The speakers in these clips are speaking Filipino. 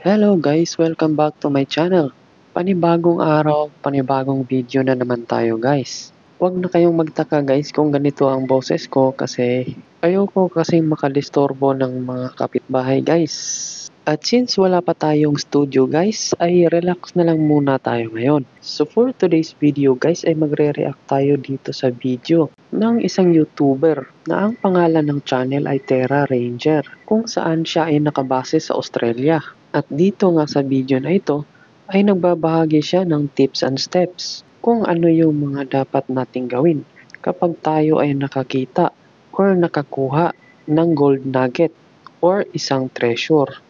Hello guys, welcome back to my channel. Panibagong araw, panibagong video na naman tayo guys. Huwag na kayong magtaka guys kung ganito ang boses ko kasi ayoko kasing makadisturbo ng mga kapitbahay guys. At since wala pa tayong studio guys, ay relax na lang muna tayo ngayon. So for today's video guys ay magre-react tayo dito sa video ng isang YouTuber na ang pangalan ng channel ay Terra Ranger, kung saan siya ay nakabase sa Australia. At dito nga sa video na ito ay nagbabahagi siya ng tips and steps kung ano yung mga dapat nating gawin kapag tayo ay nakakita or nakakuha ng gold nugget or isang treasure.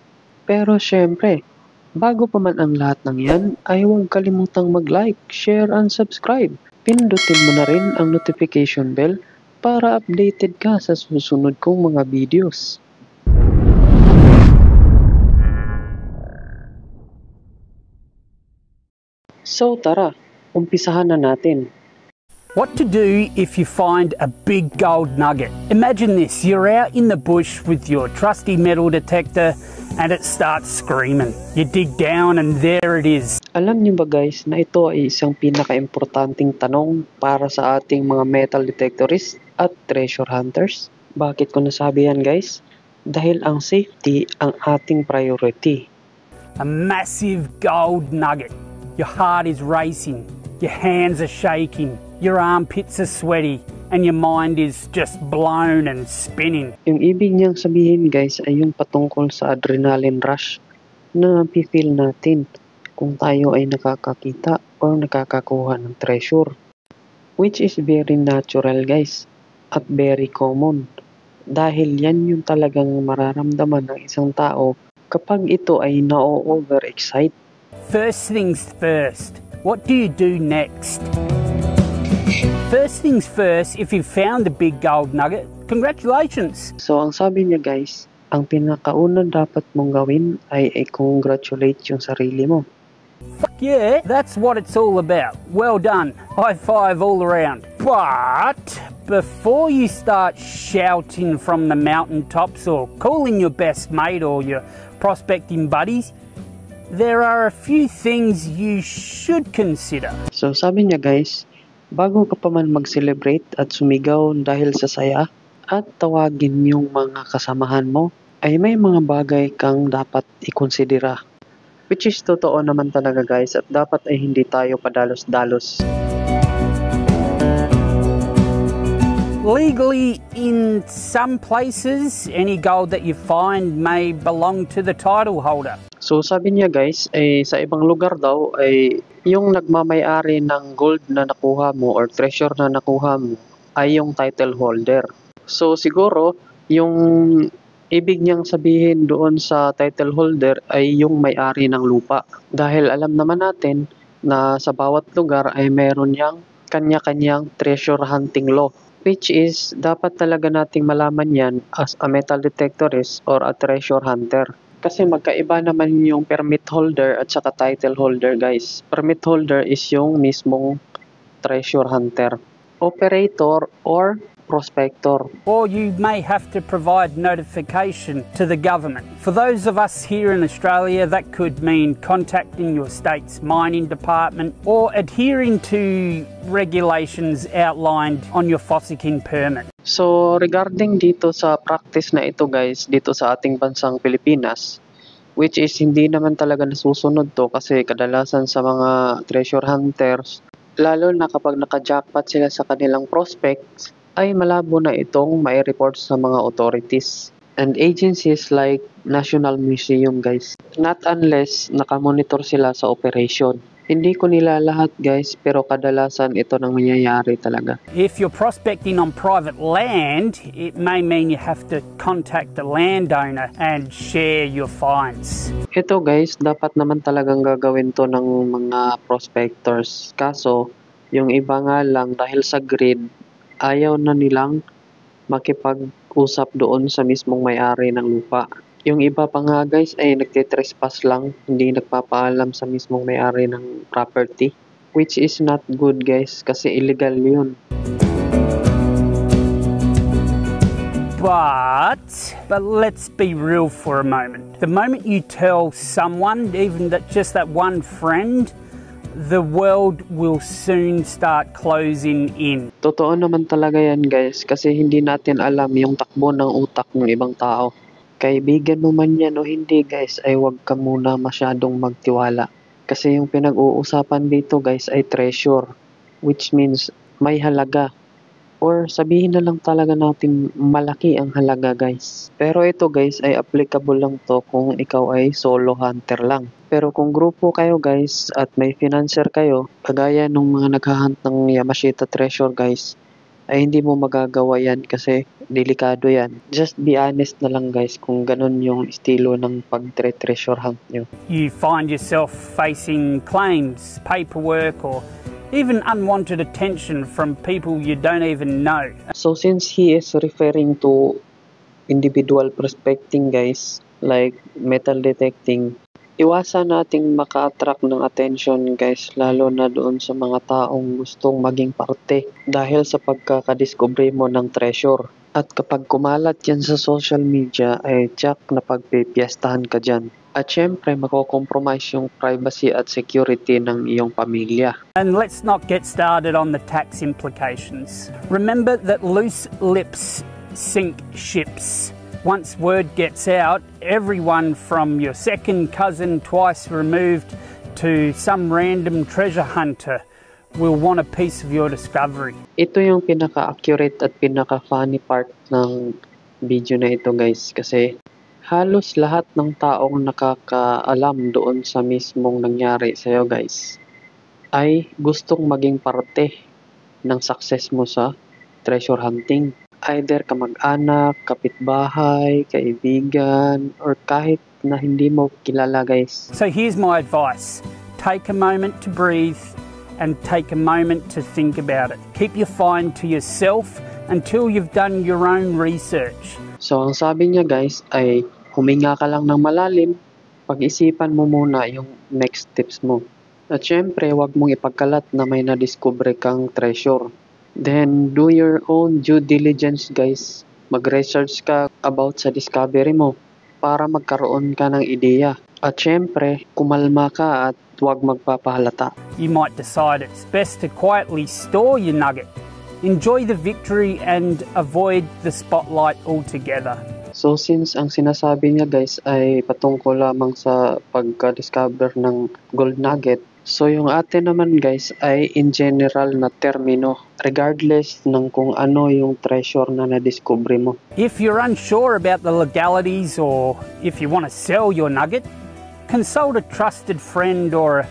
Pero syempre, bago pa man ang lahat ng yan ay huwag kalimutang mag-like, share and subscribe. Pindutin mo na rin ang notification bell para updated ka sa susunod kong mga videos. So tara, umpisahan na natin. What to do if you find a big gold nugget? Imagine this, you're out in the bush with your trusty metal detector and it starts screaming. You dig down and there it is. Alam niyo ba guys na ito ay isang pinaka-importanting tanong para sa ating mga metal detectorists at treasure hunters? Bakit ko nasabi yan guys? Dahil ang safety ang ating priority. A massive gold nugget. Your heart is racing, your hands are shaking, your armpits are sweaty, and your mind is just blown and spinning. Yung ibig niyang sabihin guys ay yung patungkol sa adrenaline rush na napifeel natin kung tayo ay nakakakita o nakakakuha ng treasure. Which is very natural guys at very common. Dahil yan yung talagang mararamdaman ng isang tao kapag ito ay na-overexcite. First things first, what do you do next? First things first, if you've found a big gold nugget, congratulations! So ang sabi niya guys, ang pinakauna dapat mong gawin ay i-congratulate yung sarili mo. Fuck yeah, that's what it's all about. Well done, high five all around. But before you start shouting from the mountaintops or calling your best mate or your prospecting buddies, there are a few things you should consider. So sabi niya guys, bago ka pa man mag-celebrate at sumigaw dahil sa saya at tawagin yung mga kasamahan mo, ay may mga bagay kang dapat ikonsidera. Which is totoo naman talaga guys at dapat ay hindi tayo padalos-dalos. Legally, in some places, any gold that you find may belong to the title holder. So sabi niya guys, ay sa ibang lugar daw ay yung nagmamay-ari ng gold na nakuha mo or treasure na nakuha mo ay yung title holder. So siguro yung ibig niyang sabihin doon sa title holder ay yung may-ari ng lupa. Dahil alam naman natin na sa bawat lugar ay meron yang kanya-kanyang treasure hunting law. Which is dapat talaga nating malaman yan as a metal detectorist or a treasure hunter. Kasi magkaiba naman yung permit holder at saka title holder guys. Permit holder is yung mismong treasure hunter. Operator or prospector. Or you may have to provide notification to the government. For those of us here in Australia, that could mean contacting your state's mining department or adhering to regulations outlined on your fossicking permit. So regarding dito sa practice na ito guys, dito sa ating bansang Pilipinas, which is hindi naman talaga nasusunod to kasi kadalasan sa mga treasure hunters, lalo na kapag naka-jackpot sila sa kanilang prospects, ay malabo na itong mai-report sa mga authorities and agencies like National Museum guys. Not unless nakamonitor sila sa operation. Hindi ko nila lahat guys, pero kadalasan ito nang mangyayari talaga. If you're prospecting on private land, it may mean you have to contact the landowner and share your finds. Ito guys, dapat naman talagang gagawin to ng mga prospectors. Kaso, yung iba nga lang dahil sa greed, ayaw na nilang makipag-usap doon sa mismong may-ari ng lupa. Yung iba pa nga guys ay nagtitrespass lang, hindi nagpapaalam sa mismong may-ari ng property. Which is not good guys, kasi illegal yun. But But let's be real for a moment. The moment you tell someone, even just that one friend, the world will soon start closing in. Totoo naman talaga yan guys, kasi hindi natin alam yung takbo ng utak ng ibang tao. Kaibigan mo man yan o hindi guys, ay huwag ka muna masyadong magtiwala. Kasi yung pinag-uusapan dito guys ay treasure, which means may halaga. Or sabihin na lang talaga natin malaki ang halaga guys. Pero ito guys ay applicable lang to kung ikaw ay solo hunter lang. Pero kung grupo kayo guys at may financer kayo, kagaya nung mga naghahunt ng Yamashita treasure guys, ay hindi mo magagawa yan kasi delikado yan. Just be honest na lang guys kung ganun yung estilo ng pag-treasure hunt nyo. You find yourself facing claims, paperwork, or even unwanted attention from people you don't even know. So since he is referring to individual prospecting guys, like metal detecting, iwasan nating maka-attract ng attention guys, lalo na doon sa mga taong gustong maging parte dahil sa pagkakadiscovery mo ng treasure. At kapag kumalat yan sa social media ay tiyak na pagpipiestahan ka dyan. At syempre mako-compromise yung privacy at security ng iyong pamilya. And let's not get started on the tax implications. Remember that loose lips sink ships. Once word gets out, everyone from your second cousin twice removed to some random treasure hunter will want a piece of your discovery. Ito yung pinaka-accurate at pinaka-funny part ng video na ito guys, kasi halos lahat ng taong nakakaalam doon sa mismong nangyari sa'yo guys ay gustong maging parte ng success mo sa treasure hunting. Either kamag-anak, kapitbahay, kaibigan, or kahit na hindi mo kilala guys. So here's my advice. Take a moment to breathe and take a moment to think about it. Keep your find to yourself until you've done your own research. So ang sabi niya guys ay huminga ka lang ng malalim, pag-isipan mo muna yung next steps mo. At syempre, huwag mong ipagkalat na may na-discover kang treasure. Then, do your own due diligence guys. Mag-research ka about sa discovery mo para magkaroon ka ng ideya. At syempre, kumalma ka at huwag magpapahalata. You might decide it's best to quietly store your nugget. Enjoy the victory and avoid the spotlight altogether. So since ang sinasabi niya guys ay patungkol lamang sa pagka-discover ng gold nugget, so yung atin naman guys ay in general na termino, regardless ng kung ano yung treasure na na-discover mo. If you're unsure about the legalities or if you want to sell your nugget, consult a trusted friend or a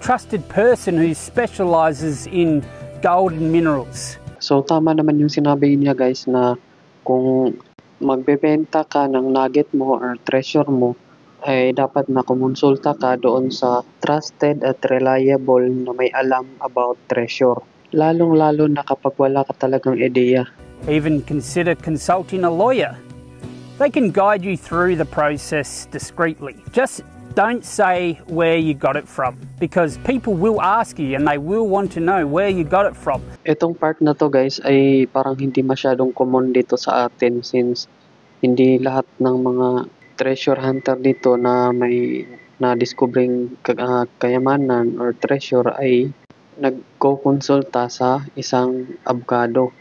trusted person who specializes in gold and minerals. So tama naman yung sinabi niya guys na kung magbebenta ka ng nugget mo or treasure mo, ay dapat na kumonsulta ka doon sa trusted at reliable na may alam about treasure. Lalong-lalo na kapag wala ka talagang ideya. Even consider consulting a lawyer. They can guide you through the process discreetly. Just don't say where you got it from because people will ask you and they will want to know where you got it from. Itong part na to guys ay parang hindi masyadong common dito sa atin since hindi lahat ng mga treasure hunter dito na may na-discovering kayamanan or treasure ay nagko-konsulta sa isang abogado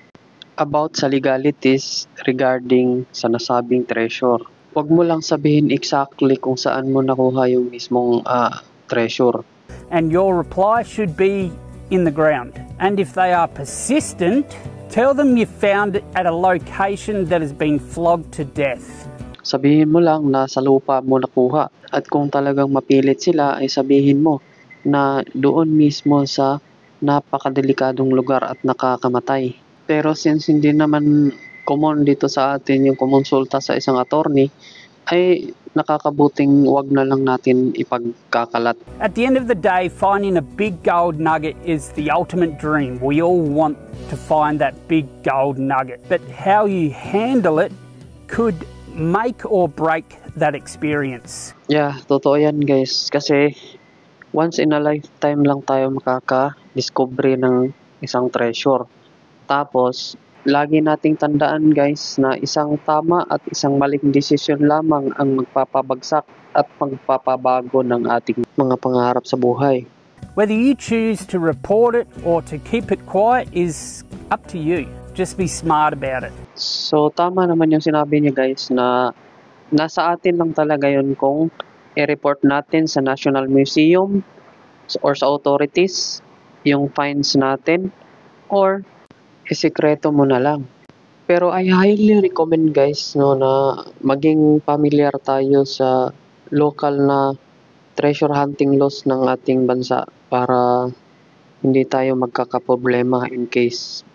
about sa legalities regarding sa nasabing treasure. Huwag mo lang sabihin exactly kung saan mo nakuha yung mismong treasure. And your reply should be in the ground. And if they are persistent, tell them you found it at a location that has been flogged to death. Sabihin mo lang na sa lupa mo nakuha. At kung talagang mapilit sila ay sabihin mo na doon mismo sa napakadelikadong lugar at nakakamatay. Pero since hindi naman common dito sa atin yung kumonsulta sa isang attorney, ay nakakabuting wag na lang natin ipagkakalat. At the end of the day, finding a big gold nugget is the ultimate dream. We all want to find that big gold nugget. But how you handle it could make or break that experience. Yeah, totoo yan guys. Kasi once in a lifetime lang tayo makaka-discovery ng isang treasure. Tapos, Lagi nating tandaan guys na isang tama at isang maling desisyon lamang ang magpapabagsak at magpapabago ng ating mga pangarap sa buhay. Whether you choose to report it or to keep it quiet is up to you. Just be smart about it. So tama naman yung sinabi niya guys na nasa atin lang talaga yun kung i-report natin sa National Museum or sa authorities yung fines natin or isikreto mo na lang. Pero I highly recommend guys no na maging familiar tayo sa local na treasure hunting laws ng ating bansa para hindi tayo magkakaproblema in case